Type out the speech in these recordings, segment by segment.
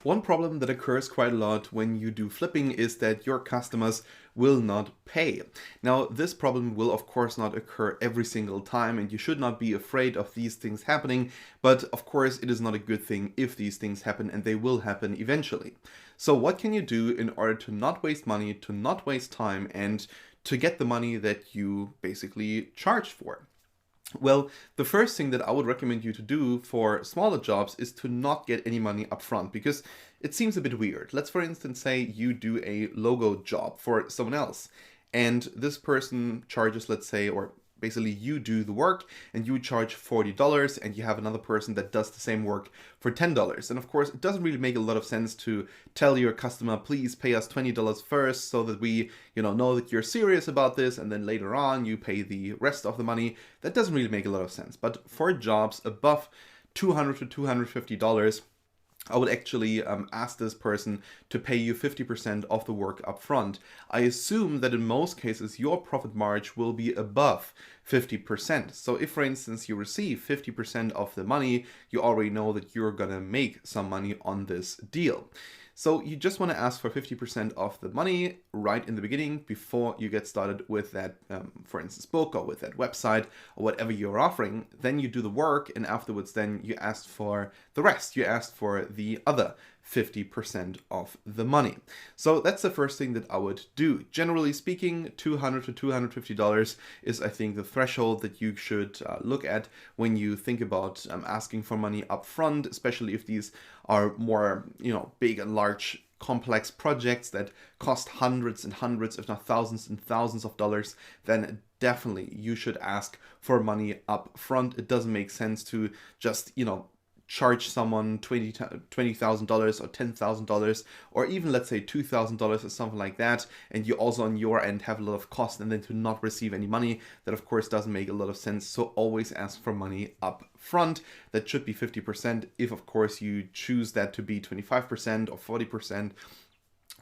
One problem that occurs quite a lot when you do flipping is that your customers will not pay. Now, this problem will of course not occur every single time, and you should not be afraid of these things happening, but of course it is not a good thing if these things happen, and they will happen eventually. So what can you do in order to not waste money, to not waste time, and to get the money that you basically charge for? Well, the first thing that I would recommend you to do for smaller jobs is to not get any money upfront, because it seems a bit weird. Let's, for instance, say you do a logo job for someone else, and this person charges, let's say, or basically you do the work and you charge $40, and you have another person that does the same work for $10. And of course, it doesn't really make a lot of sense to tell your customer, please pay us $20 first so that we, know that you're serious about this, and then later on you pay the rest of the money. That doesn't really make a lot of sense. But for jobs above $200 to $250, I would actually ask this person to pay you 50% of the work up front. I assume that in most cases your profit margin will be above 50%. So if, for instance, you receive 50% of the money, you already know that you're gonna make some money on this deal. So you just want to ask for 50% of the money right in the beginning before you get started with that, for instance, book or with that website or whatever you're offering. Then you do the work, and afterwards then you ask for the rest. You ask for the other 50% of the money. So that's the first thing that I would do. Generally speaking, $200 to $250 is, I think, the threshold that you should look at when you think about asking for money up front, especially if these are more, big and large complex projects that cost hundreds and hundreds, if not thousands and thousands of dollars. Then definitely you should ask for money up front. It doesn't make sense to just, charge someone $20,000 or $10,000, or even, let's say, $2,000 or something like that, and you also on your end have a lot of cost, and then to not receive any money, that of course doesn't make a lot of sense. So always ask for money up front. That should be 50%. If of course you choose that to be 25% or 40%,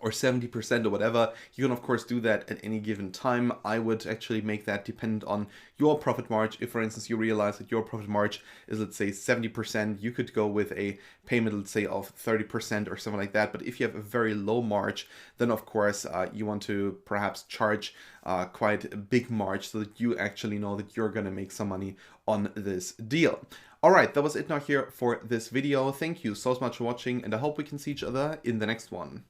or 70% or whatever, you can of course do that at any given time. I would actually make that depend on your profit margin. If, for instance, you realize that your profit margin is, let's say, 70%, you could go with a payment, let's say, of 30% or something like that. But if you have a very low margin, then of course you want to perhaps charge quite a big margin so that you actually know that you're gonna make some money on this deal. All right, that was it now here for this video. Thank you so much for watching, and I hope we can see each other in the next one.